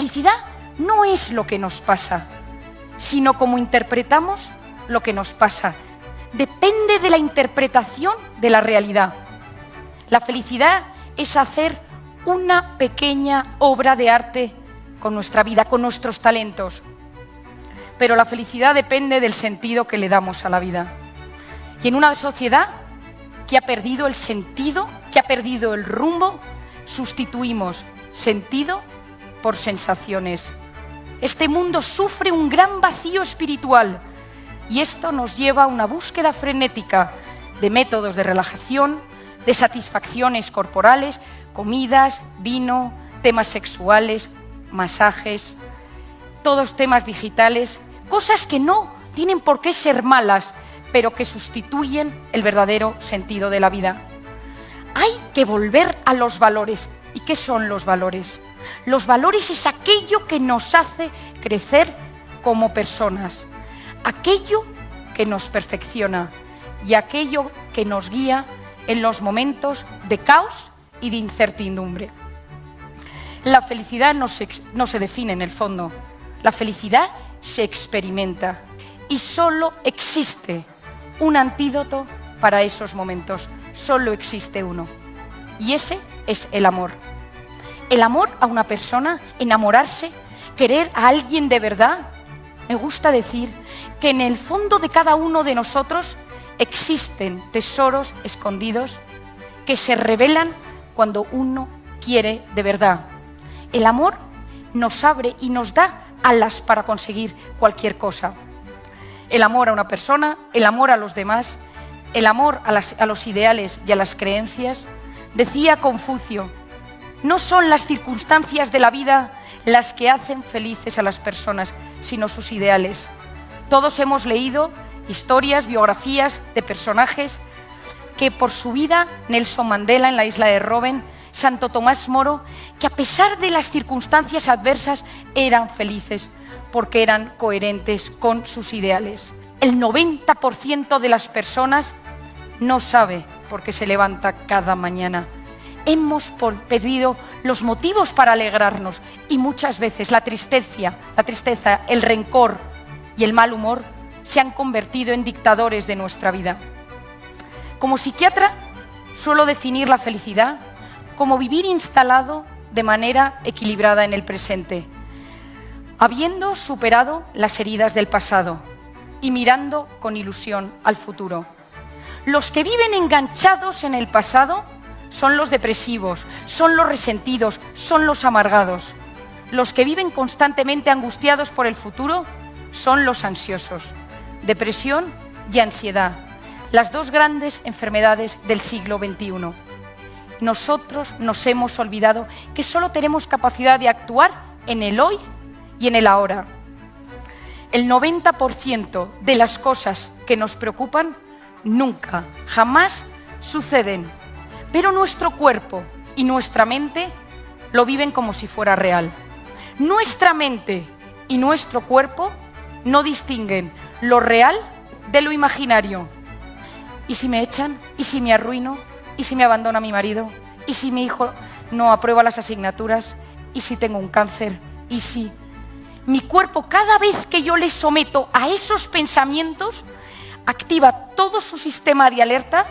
felicidad no es lo que nos pasa, sino cómo interpretamos lo que nos pasa. Depende de la interpretación de la realidad. La felicidad es hacer una pequeña obra de arte con nuestra vida, con nuestros talentos. Pero la felicidad depende del sentido que le damos a la vida. Y en una sociedad que ha perdido el sentido, que ha perdido el rumbo, sustituimos sentido por sensaciones. Este mundo sufre un gran vacío espiritual y esto nos lleva a una búsqueda frenética de métodos de relajación, de satisfacciones corporales, comidas, vino, temas sexuales, masajes, todos temas digitales, cosas que no tienen por qué ser malas, pero que sustituyen el verdadero sentido de la vida. Hay que volver a los valores. ¿Y qué son los valores? Los valores es aquello que nos hace crecer como personas, aquello que nos perfecciona y aquello que nos guía en los momentos de caos y de incertidumbre. La felicidad no se define en el fondo, la felicidad se experimenta y solo existe un antídoto para esos momentos, solo existe uno, y ese es el amor. El amor a una persona, enamorarse, querer a alguien de verdad. Me gusta decir que en el fondo de cada uno de nosotros existen tesoros escondidos que se revelan cuando uno quiere de verdad. El amor nos abre y nos da alas para conseguir cualquier cosa. El amor a una persona, el amor a los demás, el amor a los ideales y a las creencias. Decía Confucio, no son las circunstancias de la vida las que hacen felices a las personas, sino sus ideales. Todos hemos leído historias, biografías de personajes que por su vida, Nelson Mandela en la isla de Robben, Santo Tomás Moro, que a pesar de las circunstancias adversas eran felices porque eran coherentes con sus ideales. El 90% de las personas no sabe por qué se levanta cada mañana. Hemos perdido los motivos para alegrarnos y muchas veces la tristeza, el rencor y el mal humor se han convertido en dictadores de nuestra vida. Como psiquiatra, suelo definir la felicidad como vivir instalado de manera equilibrada en el presente, habiendo superado las heridas del pasado y mirando con ilusión al futuro. Los que viven enganchados en el pasado son los depresivos, son los resentidos, son los amargados. Los que viven constantemente angustiados por el futuro son los ansiosos. Depresión y ansiedad, las dos grandes enfermedades del siglo XXI. Nosotros nos hemos olvidado que solo tenemos capacidad de actuar en el hoy y en el ahora. El 90% de las cosas que nos preocupan nunca, jamás suceden, pero nuestro cuerpo y nuestra mente lo viven como si fuera real. Nuestra mente y nuestro cuerpo no distinguen lo real de lo imaginario. ¿Y si me echan? ¿Y si me arruino? ¿Y si me abandona mi marido? ¿Y si mi hijo no aprueba las asignaturas? ¿Y si tengo un cáncer? ¿Y si...? Mi cuerpo, cada vez que yo le someto a esos pensamientos, activa todo su sistema de alerta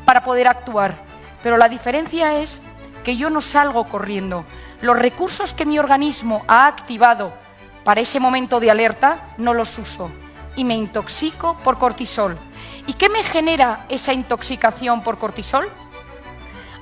para poder actuar. Pero la diferencia es que yo no salgo corriendo. Los recursos que mi organismo ha activado para ese momento de alerta no los uso y me intoxico por cortisol. ¿Y qué me genera esa intoxicación por cortisol?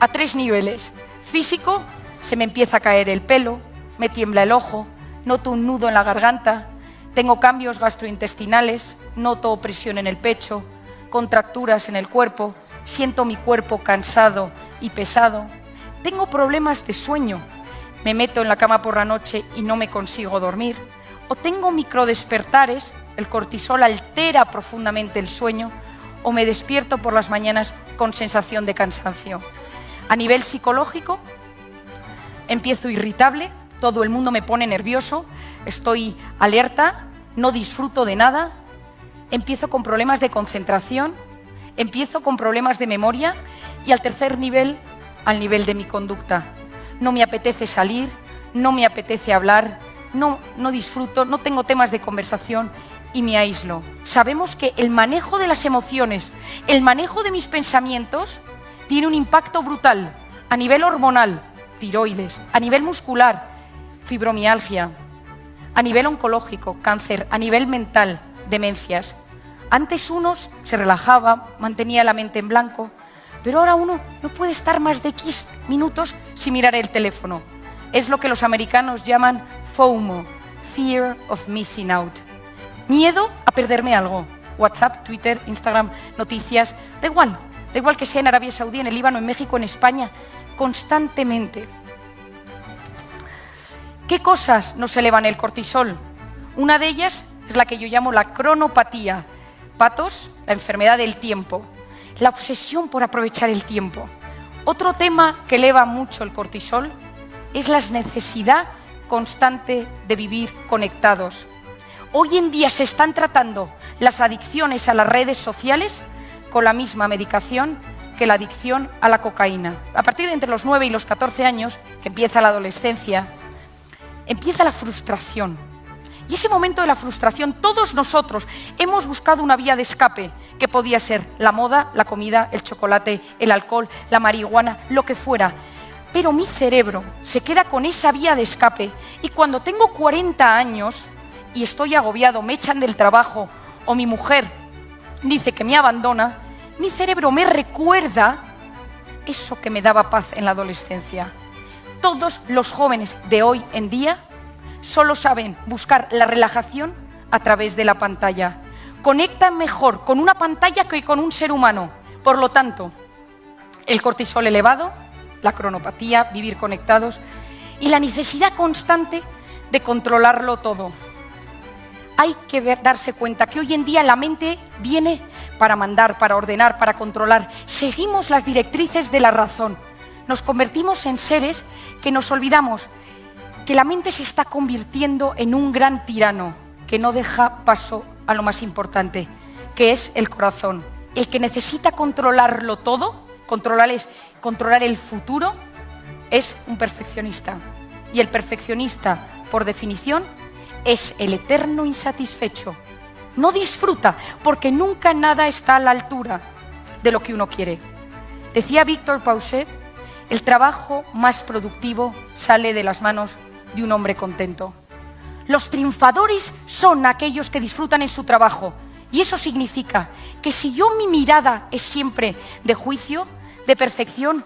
A 3 niveles. Físico, se me empieza a caer el pelo, me tiembla el ojo, noto un nudo en la garganta, tengo cambios gastrointestinales, noto presión en el pecho, contracturas en el cuerpo, siento mi cuerpo cansado y pesado, tengo problemas de sueño, me meto en la cama por la noche y no me consigo dormir, o tengo microdespertares, el cortisol altera profundamente el sueño, o me despierto por las mañanas con sensación de cansancio. A nivel psicológico, empiezo irritable, todo el mundo me pone nervioso, estoy alerta, no disfruto de nada, empiezo con problemas de concentración, empiezo con problemas de memoria y al tercer nivel, al nivel de mi conducta. No me apetece salir, no me apetece hablar, no disfruto, no tengo temas de conversación y me aíslo. Sabemos que el manejo de las emociones, el manejo de mis pensamientos, tiene un impacto brutal a nivel hormonal, tiroides, a nivel muscular, fibromialgia, a nivel oncológico, cáncer, a nivel mental, demencias. Antes uno se relajaba, mantenía la mente en blanco, pero ahora uno no puede estar más de X minutos sin mirar el teléfono. Es lo que los americanos llaman FOMO, Fear of Missing Out. Miedo a perderme algo. WhatsApp, Twitter, Instagram, noticias, da igual que sea en Arabia Saudí, en el Líbano, en México, en España, constantemente. ¿Qué cosas nos elevan el cortisol? Una de ellas es la que yo llamo la cronopatía. Patos, la enfermedad del tiempo. La obsesión por aprovechar el tiempo. Otro tema que eleva mucho el cortisol es la necesidad constante de vivir conectados. Hoy en día se están tratando las adicciones a las redes sociales con la misma medicación que la adicción a la cocaína. A partir de entre los 9 y los 14 años, que empieza la adolescencia, empieza la frustración. Y ese momento de la frustración, todos nosotros hemos buscado una vía de escape, que podía ser la moda, la comida, el chocolate, el alcohol, la marihuana, lo que fuera. Pero mi cerebro se queda con esa vía de escape y cuando tengo 40 años y estoy agobiado, me echan del trabajo o mi mujer dice que me abandona, mi cerebro me recuerda eso que me daba paz en la adolescencia. Todos los jóvenes de hoy en día solo saben buscar la relajación a través de la pantalla. Conectan mejor con una pantalla que con un ser humano. Por lo tanto, el cortisol elevado, la cronopatía, vivir conectados y la necesidad constante de controlarlo todo. Hay que darse cuenta que hoy en día la mente viene para mandar, para ordenar, para controlar. Seguimos las directrices de la razón. Nos convertimos en seres que nos olvidamos que la mente se está convirtiendo en un gran tirano que no deja paso a lo más importante, que es el corazón. El que necesita controlarlo todo, controlar el futuro, es un perfeccionista. Y el perfeccionista, por definición, es el eterno insatisfecho. No disfruta porque nunca nada está a la altura de lo que uno quiere. Decía Víctor Pauset, el trabajo más productivo sale de las manos de un hombre contento. Los triunfadores son aquellos que disfrutan en su trabajo y eso significa que si mi mirada es siempre de juicio, de perfección,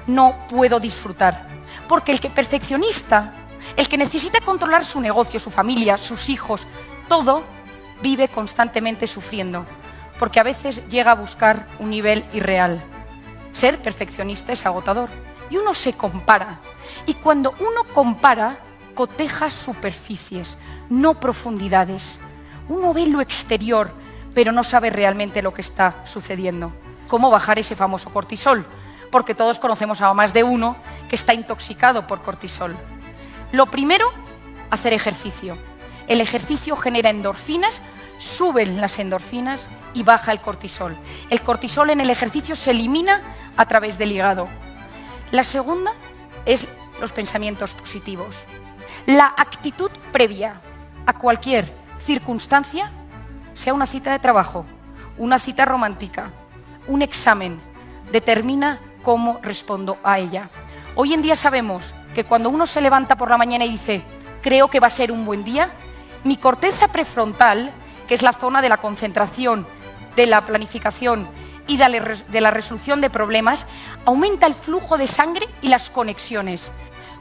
no puedo disfrutar. Porque el perfeccionista, el que necesita controlar su negocio, su familia, sus hijos, todo, vive constantemente sufriendo, porque a veces llega a buscar un nivel irreal. Ser perfeccionista es agotador y uno se compara. Y cuando uno compara, coteja superficies, no profundidades. Uno ve lo exterior, pero no sabe realmente lo que está sucediendo. ¿Cómo bajar ese famoso cortisol? Porque todos conocemos a más de uno que está intoxicado por cortisol. Lo primero, hacer ejercicio. El ejercicio genera endorfinas, suben las endorfinas y baja el cortisol. El cortisol en el ejercicio se elimina a través del hígado. La segunda es los pensamientos positivos. La actitud previa a cualquier circunstancia, sea una cita de trabajo, una cita romántica, un examen, determina cómo respondo a ella. Hoy en día sabemos que cuando uno se levanta por la mañana y dice, creo que va a ser un buen día, mi corteza prefrontal, que es la zona de la concentración, de la planificación y de la resolución de problemas, aumenta el flujo de sangre y las conexiones.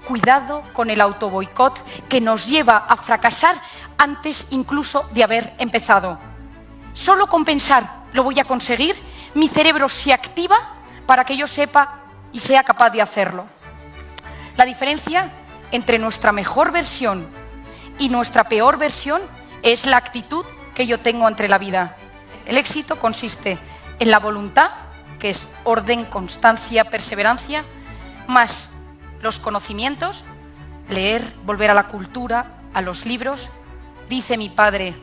Cuidado con el autoboicot que nos lleva a fracasar antes incluso de haber empezado. Solo con pensar lo voy a conseguir, mi cerebro se activa para que yo sepa y sea capaz de hacerlo. La diferencia entre nuestra mejor versión y nuestra peor versión es la actitud que yo tengo ante la vida. El éxito consiste en la voluntad, que es orden, constancia, perseverancia, más los conocimientos, leer, volver a la cultura, a los libros. Dice mi padre,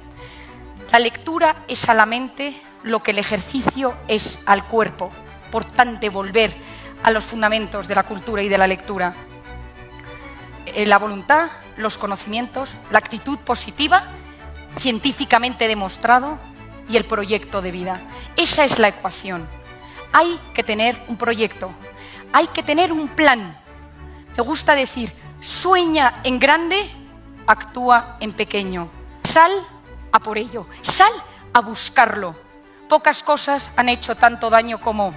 la lectura es a la mente lo que el ejercicio es al cuerpo. Por tanto, volver a los fundamentos de la cultura y de la lectura. La voluntad, los conocimientos, la actitud positiva, científicamente demostrado, y el proyecto de vida. Esa es la ecuación. Hay que tener un proyecto, hay que tener un plan. Me gusta decir, sueña en grande, actúa en pequeño. Sal a por ello, sal a buscarlo. Pocas cosas han hecho tanto daño como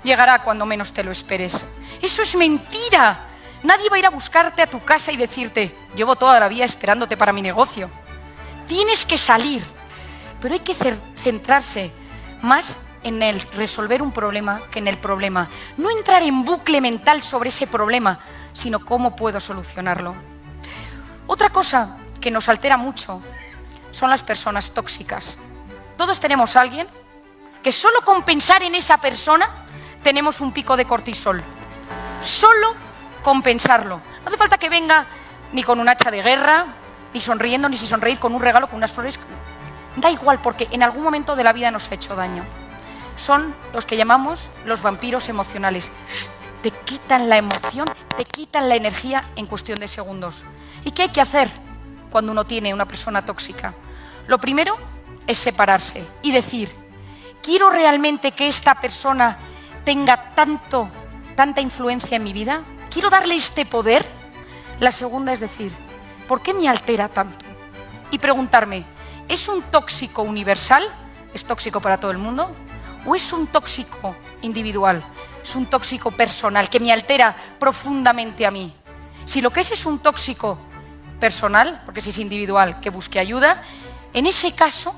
llegará cuando menos te lo esperes. Eso es mentira. Nadie va a ir a buscarte a tu casa y decirte, llevo toda la vida esperándote para mi negocio. Tienes que salir, pero hay que centrarse más en el resolver un problema que en el problema. No entrar en bucle mental sobre ese problema, sino cómo puedo solucionarlo. Otra cosa que nos altera mucho son las personas tóxicas. Todos tenemos a alguien que solo con pensar en esa persona tenemos un pico de cortisol. Solo con pensarlo. No hace falta que venga ni con un hacha de guerra, ni sonriendo, ni si sonreír con un regalo, con unas flores. Da igual, porque en algún momento de la vida nos ha hecho daño. Son los que llamamos los vampiros emocionales. Te quitan la emoción, te quitan la energía en cuestión de segundos. ¿Y qué hay que hacer cuando uno tiene una persona tóxica? Lo primero es separarse y decir, ¿quiero realmente que esta persona tenga tanta influencia en mi vida? ¿Quiero darle este poder? La segunda es decir, ¿por qué me altera tanto? Y preguntarme, ¿es un tóxico universal? ¿Es tóxico para todo el mundo? ¿O es un tóxico individual? ¿Es un tóxico personal que me altera profundamente a mí? Si lo que es un tóxico personal, porque si es individual, que busque ayuda, en ese caso,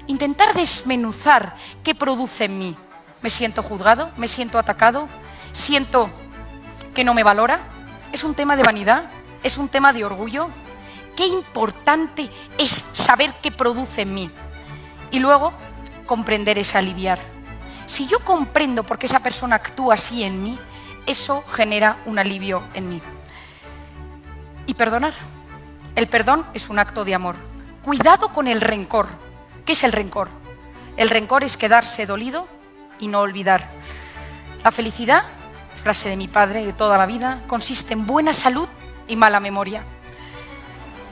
intentar desmenuzar qué produce en mí. ¿Me siento juzgado? ¿Me siento atacado? ¿Siento que no me valora? ¿Es un tema de vanidad? ¿Es un tema de orgullo? Qué importante es saber qué produce en mí. Y luego, comprender es aliviar. Si yo comprendo por qué esa persona actúa así en mí, eso genera un alivio en mí. Y perdonar. El perdón es un acto de amor. Cuidado con el rencor. ¿Qué es el rencor? El rencor es quedarse dolido y no olvidar. La felicidad, frase de mi padre de toda la vida, consiste en buena salud y mala memoria.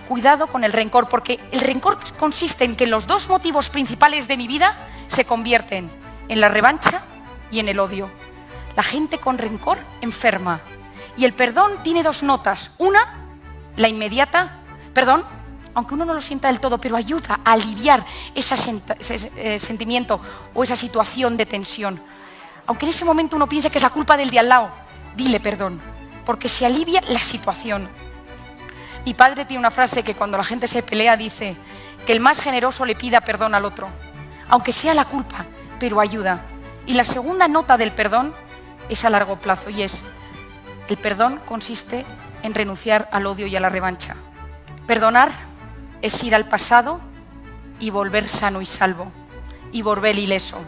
Cuidado con el rencor, porque el rencor consiste en que los dos motivos principales de mi vida se convierten en la revancha y en el odio. La gente con rencor enferma. Y el perdón tiene dos notas. Una, la inmediata, perdón, aunque uno no lo sienta del todo, pero ayuda a aliviar ese sentimiento o esa situación de tensión. Aunque en ese momento uno piense que es la culpa del de al lado, dile perdón, porque se alivia la situación. Mi padre tiene una frase que cuando la gente se pelea dice que el más generoso le pida perdón al otro, aunque sea la culpa, pero ayuda. Y la segunda nota del perdón es a largo plazo y es, el perdón consiste en renunciar al odio y a la revancha. Perdonar es ir al pasado y volver sano y salvo, y volver ileso.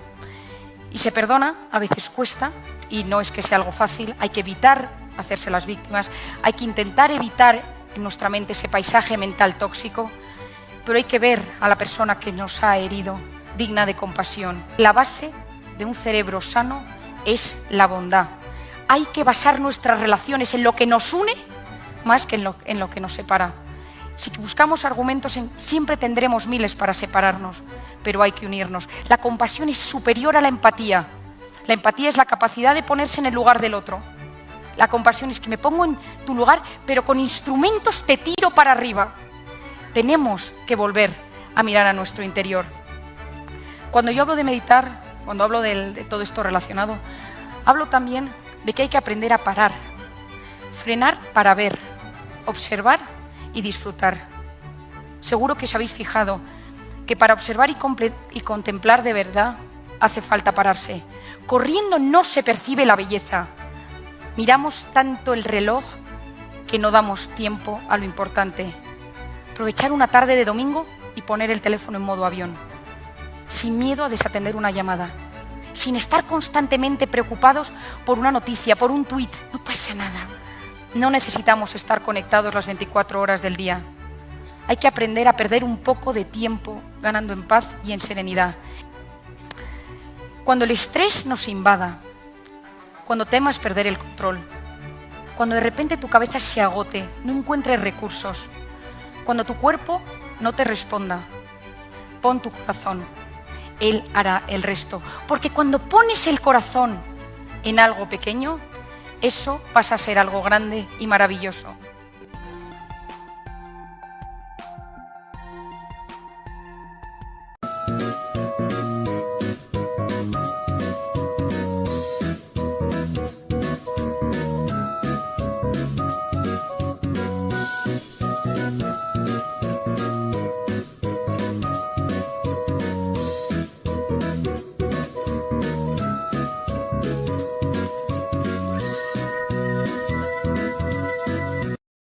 Y se perdona, a veces cuesta, y no es que sea algo fácil, hay que evitar hacerse las víctimas, hay que intentar evitar en nuestra mente ese paisaje mental tóxico, pero hay que ver a la persona que nos ha herido digna de compasión. La base de un cerebro sano es la bondad. Hay que basar nuestras relaciones en lo que nos une más que en lo que nos separa. Si buscamos argumentos, siempre tendremos miles para separarnos, pero hay que unirnos. La compasión es superior a la empatía. La empatía es la capacidad de ponerse en el lugar del otro. La compasión es que me pongo en tu lugar, pero con instrumentos te tiro para arriba. Tenemos que volver a mirar a nuestro interior. Cuando yo hablo de meditar, cuando hablo de todo esto relacionado, hablo también de que hay que aprender a parar, frenar para ver, observar y disfrutar. Seguro que os habéis fijado que para observar y contemplar de verdad hace falta pararse. Corriendo no se percibe la belleza. Miramos tanto el reloj que no damos tiempo a lo importante. Aprovechar una tarde de domingo y poner el teléfono en modo avión, sin miedo a desatender una llamada, sin estar constantemente preocupados por una noticia, por un tuit. No pasa nada. No necesitamos estar conectados las 24 horas del día. Hay que aprender a perder un poco de tiempo ganando en paz y en serenidad. Cuando el estrés nos invada, cuando temas perder el control, cuando de repente tu cabeza se agote, no encuentres recursos, Cuando tu cuerpo no te responda, pon tu corazón. Él hará el resto. Porque cuando pones el corazón en algo pequeño, eso pasa a ser algo grande y maravilloso.